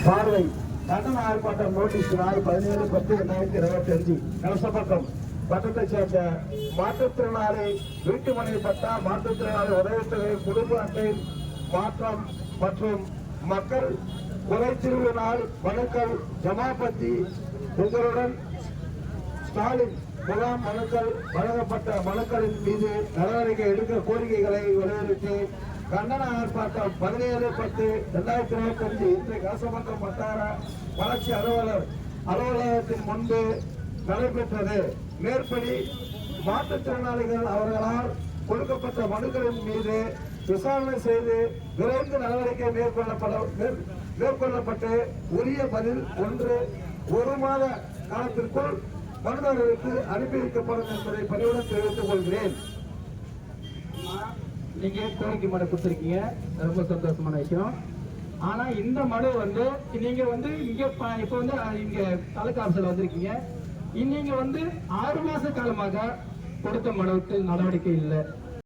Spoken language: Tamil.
பார்வை கண்டன ஆர்ப்பாட்டம் நோட்டீஸ் நாள் 17/10/2025 கலசப்பட்டம் பட்டத்தை சேர்ந்த மாற்றுத்திறனாளி வீட்டுமனை பட்டா, மாற்றுத்திறனாளி உதவித்தொகை, குடும்ப அட்டை மாற்றம் மற்றும் மக்கள் குறைதீர்வு நாள் மனுக்கள் ஜமாபத்தி உங்களுடன் ஸ்டாலின் முகாம் மனுக்கள் வழங்கப்பட்ட மனுக்களின் மீது நடவடிக்கை எடுக்க கோரிக்கைகளை வலியுறுத்தி கண்டன ஆர்ப்பாட்டம் 17/10/2025 இன்று கலசமன்றம் வட்டார வளர்ச்சி அலுவலகத்தின் முன்பு நடைபெற்றது. மேற்படி மாற்றுத்திறனாளிகள் அவர்களால் கொடுக்கப்பட்ட மனுக்களின் மீது விசாரணை செய்து விரைந்து நடவடிக்கை மேற்கொள்ளப்பட்டு உரிய பதில் ஒரு மாத காலத்திற்குள் மனுதாரருக்கு அனுப்பி வைக்கப்படும் என்பதை பணியுடன் தெரிவித்துக் கொள்கிறேன். நீங்க கோரிக்கை மனு கொடுத்துருக்கீங்க, ரொம்ப சந்தோஷமான விஷயம். ஆனா இந்த மனு நீங்க இங்க இப்ப இங்க தாலுகா ஆபீஸ்ல வந்திருக்கீங்க. நீங்க 6 மாச காலமாக கொடுத்த மனுவுக்கு நடவடிக்கை இல்லை.